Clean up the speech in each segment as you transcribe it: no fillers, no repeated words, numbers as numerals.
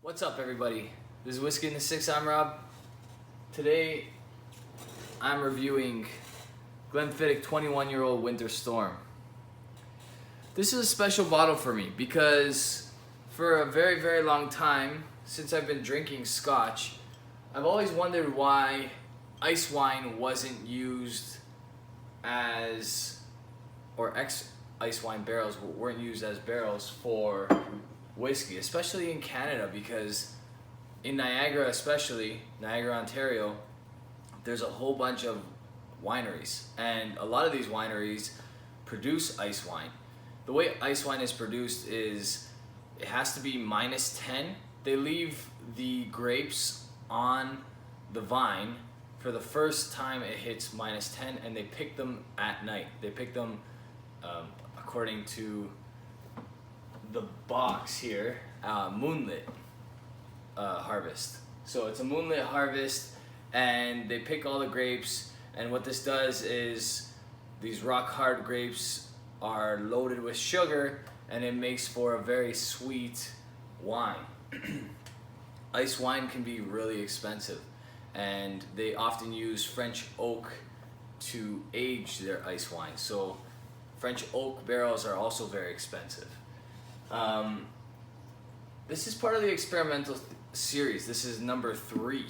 What's up, everybody? This is Whiskey in the Six. I'm Rob. Today, I'm reviewing Glenfiddich 21-year-old Winter Storm. This is a special bottle for me because for a very, very long time, since I've been drinking Scotch, I've always wondered why ice wine wasn't used as, or ex-ice wine barrels weren't used as barrels for whiskey, especially in Canada, because in Niagara, especially Niagara, Ontario, there's a whole bunch of wineries, and a lot of these wineries produce ice wine. The way ice wine is produced is it has to be -10. They leave the grapes on the vine for the first time it hits -10, and they pick them at night. They pick them according to the box here, moonlit harvest. So it's a moonlit harvest, and they pick all the grapes, and what this does is these rock hard grapes are loaded with sugar, and it makes for a very sweet wine. Ice wine can be really expensive, and they often use French oak to age their ice wine. So French oak barrels are also very expensive. This is part of the experimental series. This is number 3.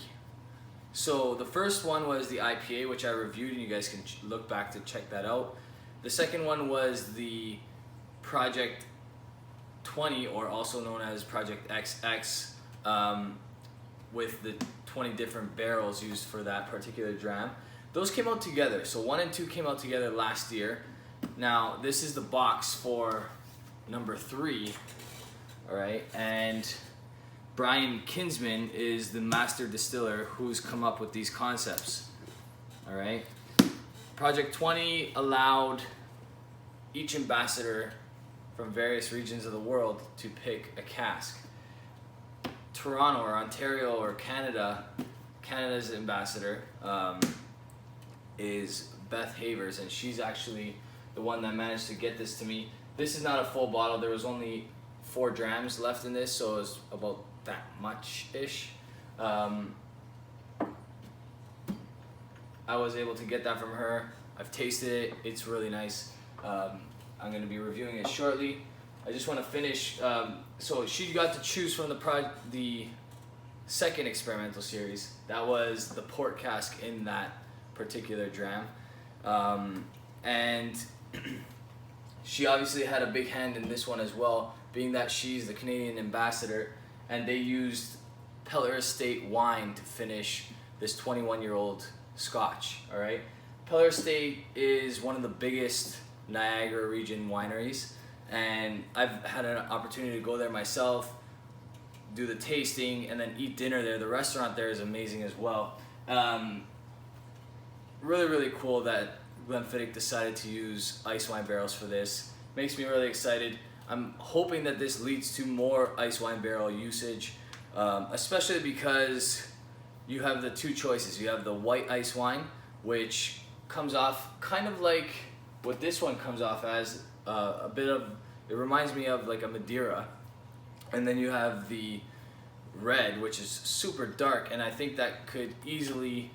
So the first one was the IPA, which I reviewed, and you guys can look back to check that out. The second one was the Project 20, or also known as Project XX, with the 20 different barrels used for that particular dram. Those came out together. So 1 and 2 came out together last year. Now this is the box for number 3, all right, and Brian Kinsman is the master distiller who's come up with these concepts, all right. Project 20 allowed each ambassador from various regions of the world to pick a cask. Toronto or Ontario or Canada's ambassador is Beth Havers, and she's actually the one that managed to get this to me. This is not a full bottle. There was only 4 drams left in this, so it was about that much-ish. I was able to get that from her. I've tasted it. It's really nice. I'm going to be reviewing it shortly. I just want to finish. So she got to choose from the second experimental series. That was the port cask in that particular dram. And she obviously had a big hand in this one as well, being that she's the Canadian ambassador, and they used Pellar Estate wine to finish this 21-year-old Scotch, all right? Pellar Estate is one of the biggest Niagara region wineries, and I've had an opportunity to go there myself, do the tasting, and then eat dinner there. The restaurant there is amazing as well. Really, really cool that Glenfiddich decided to use ice wine barrels for this. Makes me really excited. I'm hoping that this leads to more ice wine barrel usage, especially because you have the 2 choices. You have the white ice wine, which comes off kind of like what this one comes off as, a bit of, it reminds me of like a Madeira. And then you have the red, which is super dark, and I think that could easily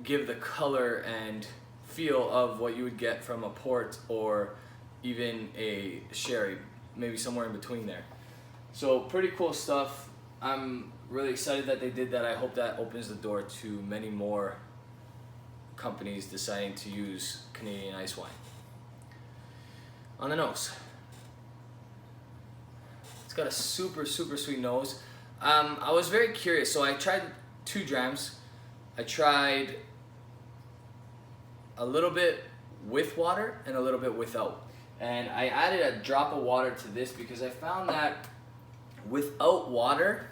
give the color and feel of what you would get from a port or even a sherry, maybe somewhere in between there. So pretty cool stuff. I'm really excited that they did that. I hope that opens the door to many more companies deciding to use Canadian ice wine. On the nose, it's got a super, super sweet nose. I was very curious, so I tried 2 drams. I tried a little bit with water and a little bit without. And I added a drop of water to this because I found that without water,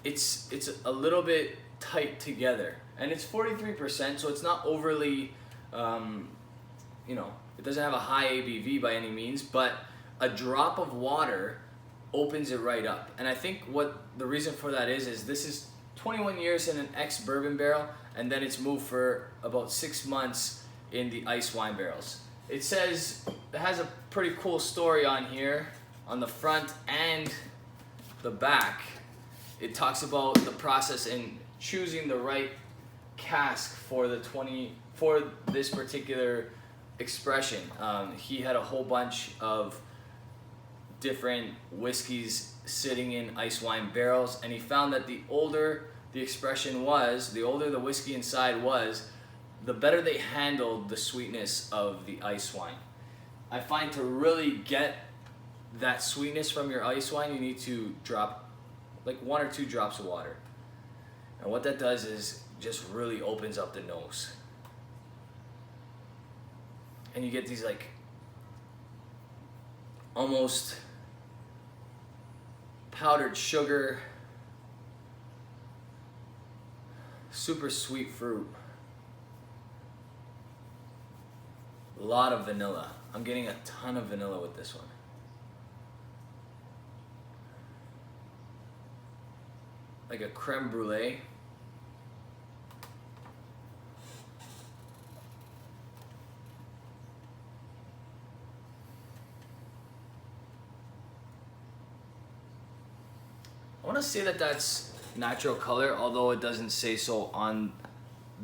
it's a little bit tight together. And it's 43%, so it's not overly, you know, it doesn't have a high ABV by any means, but a drop of water opens it right up. And I think what the reason for that is this is 21 years in an ex-bourbon barrel, and then it's moved for about 6 months in the ice wine barrels. It says, it has a pretty cool story on here, on the front and the back, it talks about the process in choosing the right cask for this particular expression. He had a whole bunch of different whiskeys sitting in ice wine barrels, and he found that the older the expression was, the older the whiskey inside was, the better they handled the sweetness of the ice wine. I find to really get that sweetness from your ice wine, you need to drop like 1 or 2 drops of water. And what that does is just really opens up the nose. And you get these like almost powdered sugar, super sweet fruit, a lot of vanilla. I'm getting a ton of vanilla with this one. Like a creme brulee. I want to say that that's natural color, although it doesn't say so on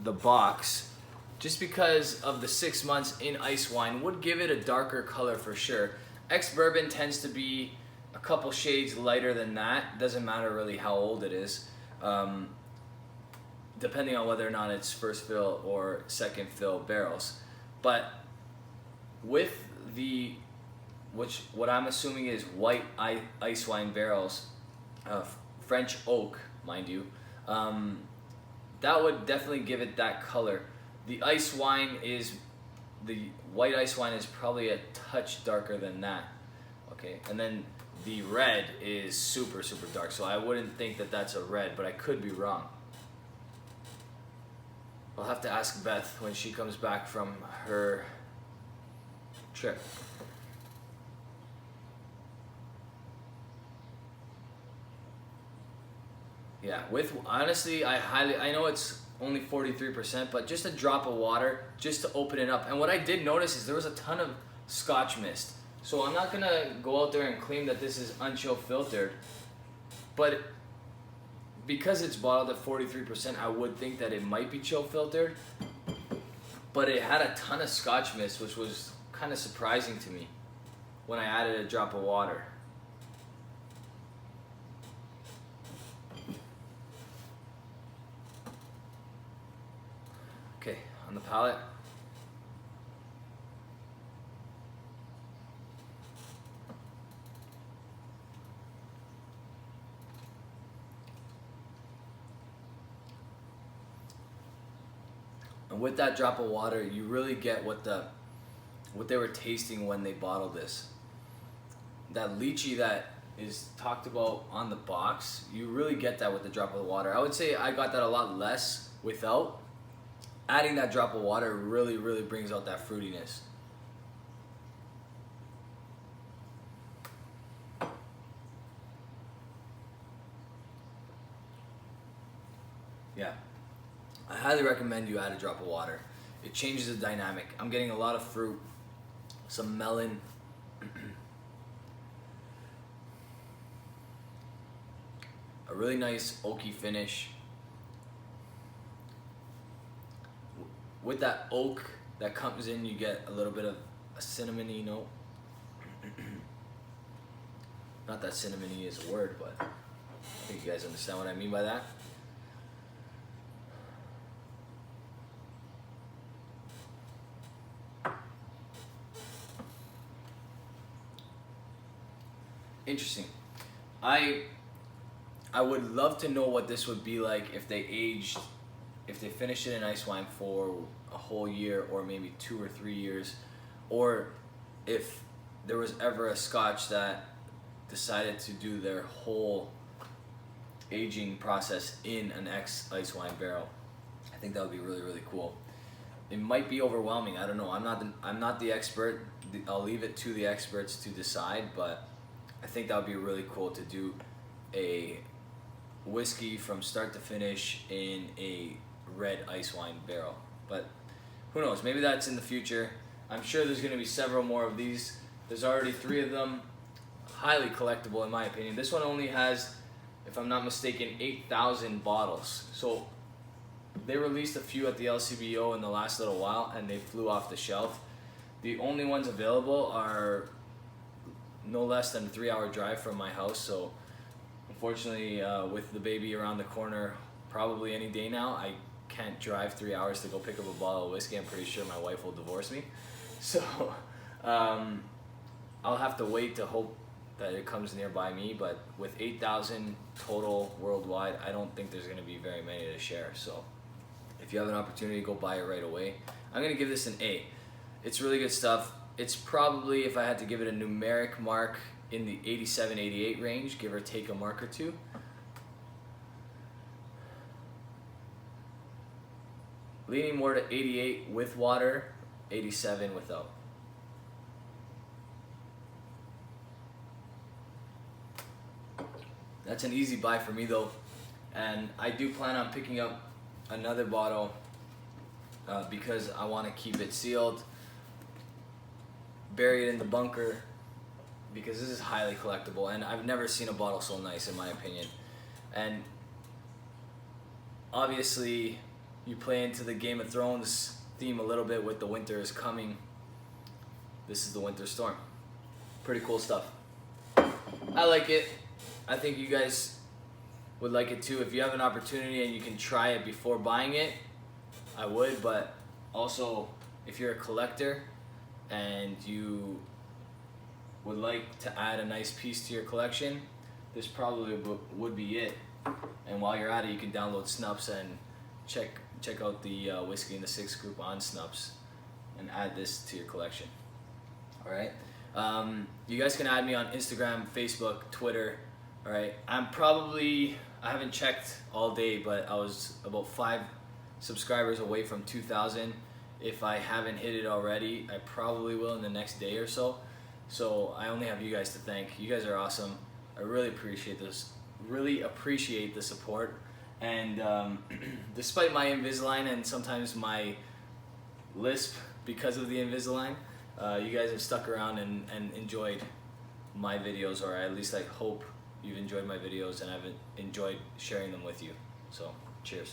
the box, just because of the 6 months in ice wine would give it a darker color for sure. Ex-bourbon tends to be a couple shades lighter than that. Doesn't matter really how old it is, depending on whether or not it's first fill or second fill barrels. But with what I'm assuming is white ice wine barrels, French oak, mind you, that would definitely give it that color. The white ice wine is probably a touch darker than that. Okay, and then the red is super, super dark, so I wouldn't think that that's a red, but I could be wrong. I'll have to ask Beth when she comes back from her trip. Yeah, honestly, I know it's only 43%, but just a drop of water just to open it up. And what I did notice is there was a ton of Scotch mist. So I'm not gonna go out there and claim that this is unchill filtered, but because it's bottled at 43%, I would think that it might be chill filtered. But it had a ton of Scotch mist, which was kind of surprising to me when I added a drop of water. Okay, on the palate. And with that drop of water, you really get what they were tasting when they bottled this. That lychee that is talked about on the box, you really get that with the drop of the water. I would say I got that a lot less without. Adding that drop of water really, really brings out that fruitiness. Yeah, I highly recommend you add a drop of water. It changes the dynamic. I'm getting a lot of fruit, some melon, a really nice oaky finish. With that oak that comes in, you get a little bit of a cinnamony note. Not that cinnamony is a word, but I think you guys understand what I mean by that. Interesting. I would love to know what this would be like if they finished it in ice wine for a whole year, or maybe 2 or 3 years, or if there was ever a Scotch that decided to do their whole aging process in an ice wine barrel. I think that would be really, really cool. It might be overwhelming. I don't know. I'm not the expert. I'll leave it to the experts to decide, but I think that would be really cool to do a whiskey from start to finish in a red ice wine barrel. But who knows, maybe that's in the future. I'm sure there's going to be several more of these. There's already 3 of them. highly collectible in my opinion. This one only has, if I'm not mistaken, 8,000 bottles. So they released a few at the LCBO in the last little while and they flew off the shelf. The only ones available are no less than a 3-hour drive from my house. So unfortunately, with the baby around the corner, probably any day now, I can't drive 3 hours to go pick up a bottle of whiskey. I'm pretty sure my wife will divorce me. So I'll have to wait to hope that it comes nearby me, but with 8,000 total worldwide, I don't think there's going to be very many to share. So if you have an opportunity, go buy it right away. I'm going to give this an A. It's really good stuff. It's probably, if I had to give it a numeric mark, in the 87, 88 range, give or take a mark or two. Leaning more to 88 with water, 87 without. That's an easy buy for me though, and I do plan on picking up another bottle because I want to keep it sealed, bury it in the bunker, because this is highly collectible and I've never seen a bottle so nice in my opinion. And obviously you play into the Game of Thrones theme a little bit with the winter is coming. This is the Winter Storm. Pretty cool stuff. I like it. I think you guys would like it too. If you have an opportunity and you can try it before buying it, I would. But also, if you're a collector and you would like to add a nice piece to your collection, this probably would be it. And while you're at it, you can download Snups and check out the Whiskey in the Six group on Snups and add this to your collection. All right. You guys can add me on Instagram, Facebook, Twitter. All right. I haven't checked all day, but I was about 5 subscribers away from 2,000. If I haven't hit it already, I probably will in the next day or so. So I only have you guys to thank. You guys are awesome. I really appreciate this. Really appreciate the support. And despite my Invisalign and sometimes my lisp because of the Invisalign, you guys have stuck around and enjoyed my videos, or at least I hope you've enjoyed my videos and I've enjoyed sharing them with you. So cheers.